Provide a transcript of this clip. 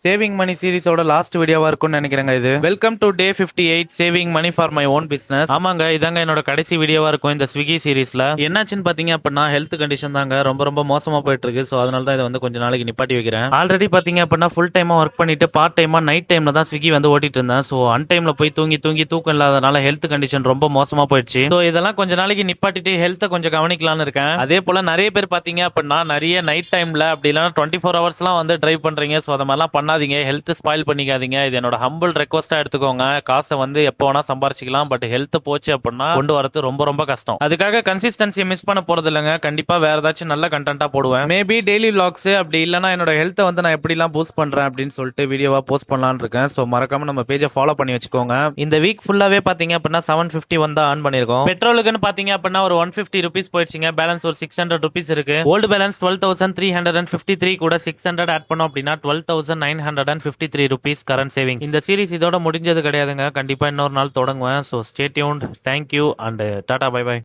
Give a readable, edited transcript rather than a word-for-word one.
Saving money சீரிஸோட last வீடியோவா இருக்கும்னு நினைக்கிறேங்க இது. Welcome to day 58 saving money for my own business. ஆமாங்க, இதாங்க என்னோட கடைசி வீடியோவா இருக்கும் இந்த ஸ்விக்கி சீரிஸ்ல. என்னாச்சுன்னு பாத்தீங்க அப்படின்னா ஹெல்த் கண்டிஷன் தாங்க ரொம்ப ரொம்ப மோசமா போயிட்டு இருக்கு. சோ அதனால தான் இதை வந்து கொஞ்ச நாளைக்கு நிப்பாட்டி வைக்கிறேன். ஆல்ரெடி பாத்தீங்க அப்படின்னா ஃபுல் டைமா ஒர்க் பண்ணிட்டு பார்ட் டைமா நைட் டைம்ல தான் ஸ்விக்கி வந்து ஓட்டிட்டு இருந்தேன். சோ அன் டைம்ல போய் தூங்கி தூங்கி தூக்கம் இல்லாதனால ஹெல்த் கண்டிஷன் ரொம்ப மோசமா போயிடுச்சு. சோ இதெல்லாம் கொஞ்ச நாளைக்கு நிப்பாட்டிட்டு ஹெல்த்தை கொஞ்சம் கவனிக்கலாம்னு இருக்கேன். அதே போல நிறைய பேர் பாத்தீங்க அப்படின்னா நிறைய நைட் டைம்ல அப்படி இல்லைன்னா 24 ஹவர்ஸ்லாம் வந்து டிரைவ் பண்றீங்க. சோ அத மாதிரிலாம் பண்ணாதீங்க, ஹெல்த் ஸ்பாயில் பண்ணிக்காதீங்க. இது என்னோட ஹம்பிள் ரெக்வஸ்டா எடுத்துக்கோங்க. காசை வந்து எப்போ வேணா சம்பாரிச்சிக்கலாம், பட் ஹெல்த் போச்சு அப்படின்னா கொண்டு வரது ரொம்ப ரொம்ப கஷ்டம். அதுக்காக கன்சிஸ்டன்சி மிஸ் பண்ண போறது இல்லைங்க. கண்டிப்பா வேற ஏதாச்சும் நல்ல கண்டென்ட்டா போடுவேன். மேபி டெய்லி விளாக்ஸ் அப்படி இல்லைன்னா என்னோட ஹெல்த்தை வந்து நான் எப்படிலாம் பூஸ்ட் பண்றேன் அப்படின்னு சொல்லிட்டு வீடியோவா போஸ்ட் பண்ணலாம்னு இருக்கேன். சோ மறக்காம நம்ம பேஜை ஃபாலோ பண்ணி வச்சுக்கோங்க. இந்த வீக் ஃபுல்லாவே பாத்தீங்க அப்படின்னா 751 தான் ஆன் பண்ணிருக்கோம். பெட்ரோலுக்குன்னு பாத்தீங்க அப்படின்னா ஒரு 150 ருபீஸ் போயிடுச்சுங்க. பேலன்ஸ் ஒரு 600 ருபீஸ் இருக்கு. ஓல்டு பேலன்ஸ் 12,353 கூட 600 ஆட் பண்ணோம் அப்படின்னா 12,953 rupees current savings. இந்த சீரிஸ் இதோட முடிஞ்சது கிடையாதுங்க. கண்டிப்பா இன்னொரு நாள் தொடங்குவேன். So stay tuned. Thank you and tata bye by.